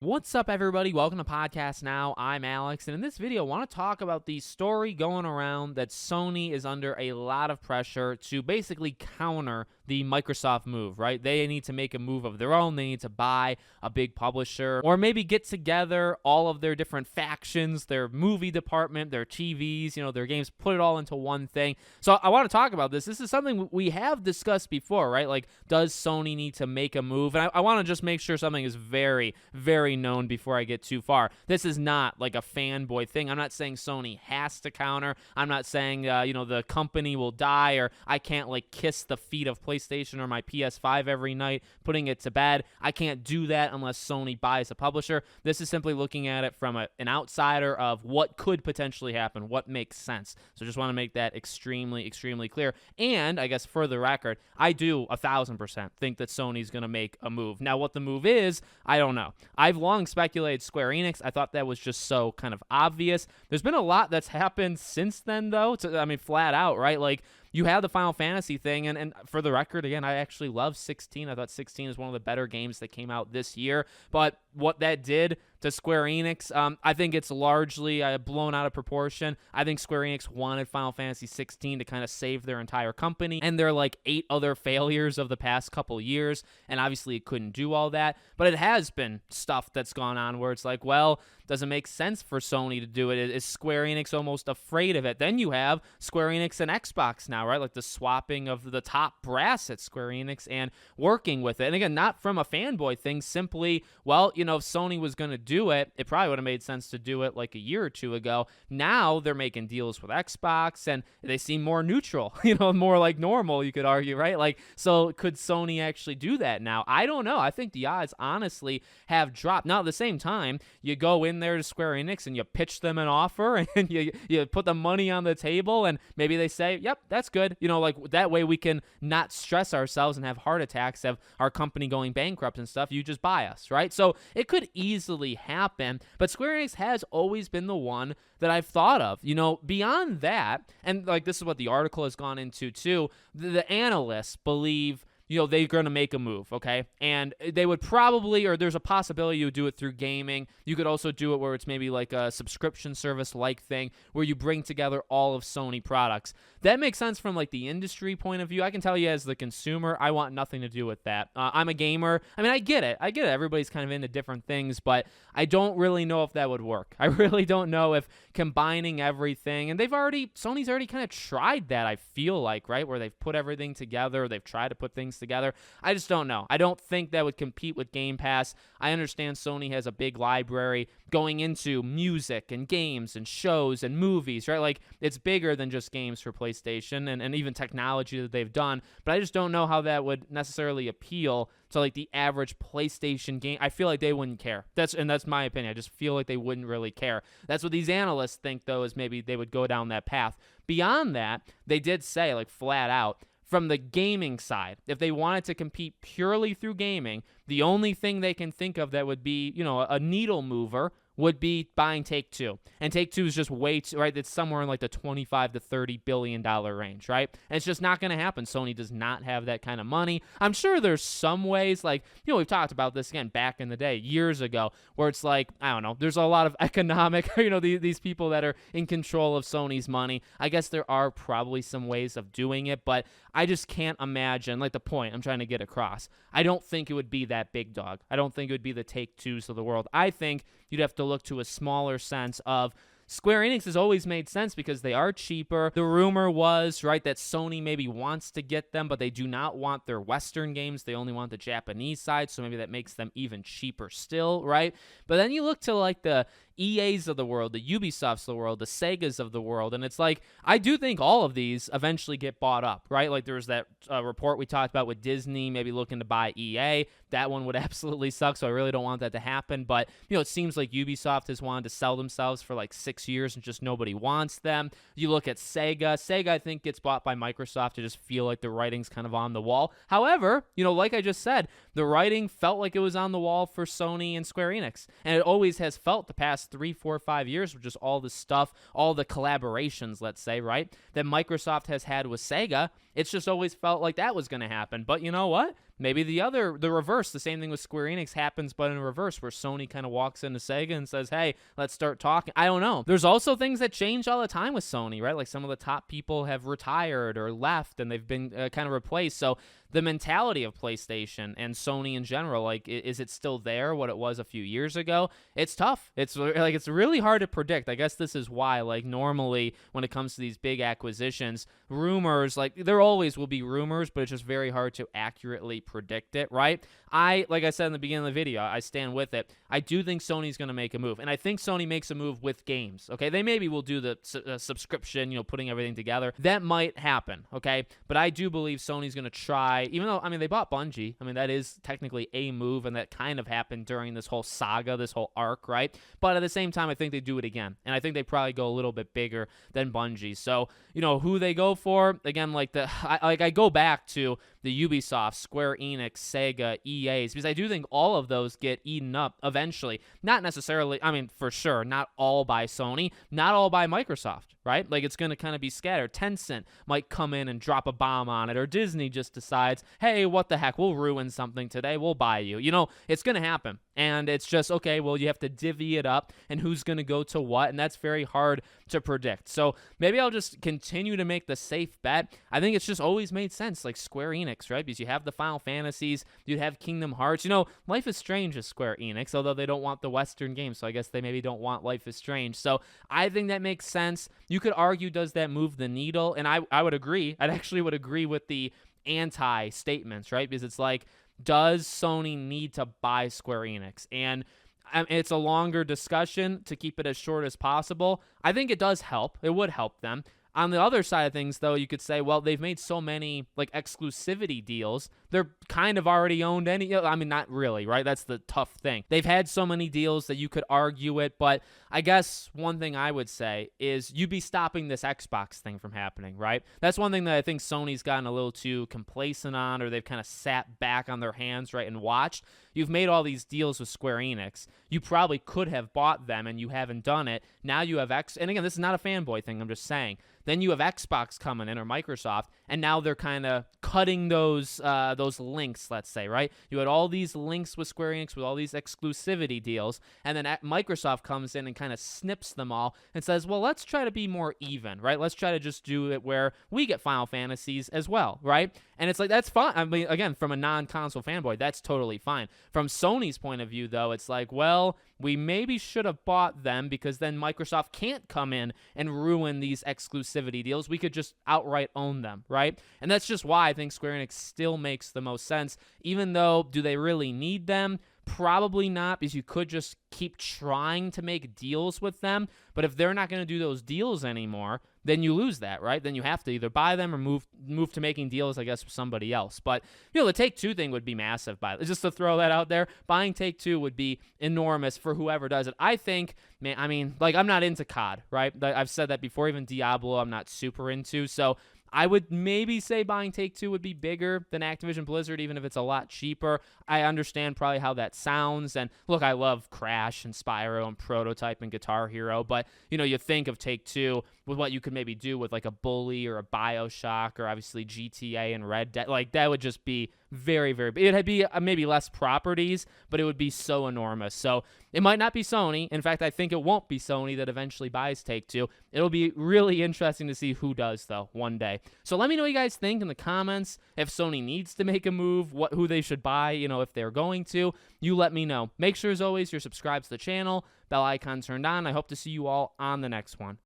What's up, everybody? Welcome to Podcast Now. I'm Alex, and in this video, I want to talk about the story going around that Sony is under a lot of pressure to basically counter the Microsoft move, right? They need to make a move of their own. They need to buy a big publisher or maybe get together all of their different factions, their movie department, their TVs, their games, put it all into one thing. So I want to talk about this. This is something we have discussed before, right? Like, does Sony need to make a move? And I want to just make sure something is very, very known before I get too far. This is not like a fanboy thing. I'm not saying Sony has to counter. I'm not saying, the company will die or I can't like kiss the feet of PlayStation or my PS5 every night, putting it to bed. I can't do that unless Sony buys a publisher. This is simply looking at it from an outsider of what could potentially happen, what makes sense. So just want to make that extremely, extremely clear. And I guess for the record, I do 1,000% think that Sony's going to make a move. Now, what the move is, I don't know. I've long speculated Square Enix. I thought that was just so kind of obvious. There's been a lot that's happened since then, though. Flat out, right? Like, you have the Final Fantasy thing, and for the record, again, I actually love 16. I thought 16 is one of the better games that came out this year, but what that did to Square Enix, I think it's largely blown out of proportion. I think Square Enix wanted Final Fantasy 16 to kind of save their entire company, and their like 8 other failures of the past couple years, and obviously it couldn't do all that, but it has been stuff that's gone on where it's like, well, doesn't make sense for Sony to do it. Is Square Enix almost afraid of it? Then you have Square Enix and Xbox now, right? Like the swapping of the top brass at Square Enix and working with it. And again, not from a fanboy thing, simply, well, if Sony was going to do it, it probably would have made sense to do it like a year or two ago. Now they're making deals with Xbox and they seem more neutral, more like normal, you could argue, right? Like, so could Sony actually do that now? I don't know. I think the odds honestly have dropped. Now, at the same time, you go in there to Square Enix and you pitch them an offer and you put the money on the table and maybe they say, yep, that's good. Like that way we can not stress ourselves and have heart attacks of our company going bankrupt and stuff. You just buy us, right? So it could easily happen, but Square Enix has always been the one that I've thought of. Beyond that, and like this is what the article has gone into too, the analysts believe they're going to make a move, okay? And they would probably, or there's a possibility you would do it through gaming. You could also do it where it's maybe like a subscription service-like thing where you bring together all of Sony products. That makes sense from like the industry point of view. I can tell you as the consumer, I want nothing to do with that. I'm a gamer. I get it. Everybody's kind of into different things, but I don't really know if that would work. I really don't know if combining everything, and Sony's already kind of tried that, I feel like, right? Where they've put everything together, they've tried to put things together. I just don't know. I don't think that would compete with Game Pass. I understand Sony has a big library going into music and games and shows and movies, right? Like, it's bigger than just games for PlayStation and even technology that they've done, but I just don't know how that would necessarily appeal to like the average PlayStation game. I feel like they wouldn't care. That's my opinion. I just feel like they wouldn't really care. That's what these analysts think, though, is maybe they would go down that path. Beyond that, they did say, like, flat out, from the gaming side, if they wanted to compete purely through gaming, the only thing they can think of that would be, a needle mover would be buying Take-Two. And Take-Two is just way too, right? It's somewhere in like the 25 to $30 billion range, right? And it's just not going to happen. Sony does not have that kind of money. I'm sure there's some ways, like, we've talked about this again back in the day, years ago, where it's like, I don't know, there's a lot of economic, these people that are in control of Sony's money. I guess there are probably some ways of doing it, but I just can't imagine, like the point I'm trying to get across. I don't think it would be that big dog. I don't think it would be the Take-Twos of the world. I think you'd have to look to a smaller sense of Square Enix has always made sense because they are cheaper. The rumor was, right, that Sony maybe wants to get them, but they do not want their Western games. They only want the Japanese side, so maybe that makes them even cheaper still, right? But then you look to like the EAs of the world, the Ubisofts of the world, the Segas of the world, and it's like, I do think all of these eventually get bought up, right? Like there was that report we talked about with Disney maybe looking to buy EA. That one would absolutely suck, so I really don't want that to happen, but it seems like Ubisoft has wanted to sell themselves for like 6 years and just nobody wants them. You look at Sega. Sega, I think, gets bought by Microsoft to just feel like the writing's kind of on the wall. However, like I just said, the writing felt like it was on the wall for Sony and Square Enix, and it always has felt the past 3, 4, 5 years with just all the stuff, all the collaborations, let's say, right, that Microsoft has had with Sega. It's just always felt like that was going to happen. But you know what? maybe the reverse, the same thing with Square Enix happens, but in reverse, where Sony kind of walks into Sega and says, hey, let's start talking. I don't know. There's also things that change all the time with Sony, right? Like some of the top people have retired or left and they've been kind of replaced. So the mentality of PlayStation and Sony in general, like, is it still there, what it was a few years ago? It's tough. It's really hard to predict. I guess this is why, like, normally when it comes to these big acquisitions, rumors, like, there always will be rumors, but it's just very hard to accurately predict it, right? Like I said in the beginning of the video, I stand with it. I do think Sony's going to make a move, and I think Sony makes a move with games, okay? They maybe will do the subscription, putting everything together. That might happen, okay? But I do believe Sony's going to try, even though, I mean, they bought Bungie. I mean, that is technically a move, and that kind of happened during this whole saga, this whole arc, right? But at the same time, I think they do it again, and I think they probably go a little bit bigger than Bungie. So, who they go for, again, I go back to the Ubisoft, Square Enix, Sega, EAs, because I do think all of those get eaten up eventually. Not necessarily, I mean, for sure, not all by Sony, not all by Microsoft, right? Like, it's going to kind of be scattered. Tencent might come in and drop a bomb on it, or Disney just decides, hey, what the heck, we'll ruin something today, we'll buy you. It's going to happen. And it's just, okay, well, you have to divvy it up, and who's going to go to what, and that's very hard to predict. So maybe I'll just continue to make the safe bet. I think it's just always made sense, like Square Enix, right? Because you have the Final Fantasies, you'd have Kingdom Hearts. Life is Strange is Square Enix, although they don't want the Western games, so I guess they maybe don't want Life is Strange. So I think that makes sense. You could argue, does that move the needle? And I would agree. I actually would agree with the anti-statements, right? Because it's like, does Sony need to buy Square Enix? And it's a longer discussion to keep it as short as possible. I think it does help. It would help them. On the other side of things, though, you could say, well, they've made so many like exclusivity deals. They're kind of already owned I mean, not really, right? That's the tough thing. They've had so many deals that you could argue it, but I guess one thing I would say is you'd be stopping this Xbox thing from happening, right? That's one thing that I think Sony's gotten a little too complacent on, or they've kind of sat back on their hands, right, and watched. You've made all these deals with Square Enix. You probably could have bought them, and you haven't done it. Now you have and again, this is not a fanboy thing, I'm just saying. Then you have Xbox coming in, or Microsoft, and now they're kind of cutting those links, let's say, right? You had all these links with Square Enix with all these exclusivity deals, and then Microsoft comes in and kind of snips them all and says, well, let's try to be more even, right? Let's try to just do it where we get Final Fantasies as well, right? And it's like, that's fine. I mean, again, from a non-console fanboy, that's totally fine. From Sony's point of view, though, it's like, well, we maybe should have bought them, because then Microsoft can't come in and ruin these exclusivity deals. We could just outright own them, right? And that's just why I think Square Enix still makes the most sense, even though, do they really need them? Probably not, because you could just keep trying to make deals with them. But if they're not going to do those deals anymore, then you lose that, right? Then you have to either buy them or move to making deals, I guess, with somebody else. But, the Take-Two thing would be massive. Just to throw that out there, buying Take-Two would be enormous for whoever does it. I think, man, I mean, like, I'm not into COD, right? I've said that before. Even Diablo, I'm not super into. So I would maybe say buying Take-Two would be bigger than Activision Blizzard, even if it's a lot cheaper. I understand probably how that sounds. And look, I love Crash and Spyro and Prototype and Guitar Hero. But, you think of Take-Two with what you could maybe do with like a Bully or a BioShock, or obviously GTA and Red Dead. Like, that would just be very, very big. It'd be maybe less properties, but it would be so enormous. So it might not be Sony. In fact, I think it won't be Sony that eventually buys Take-Two. It'll be really interesting to see who does, though, one day. So let me know what you guys think in the comments. If Sony needs to make a move, who they should buy, if they're going to. You let me know. Make sure, as always, you're subscribed to the channel, bell icon turned on. I hope to see you all on the next one.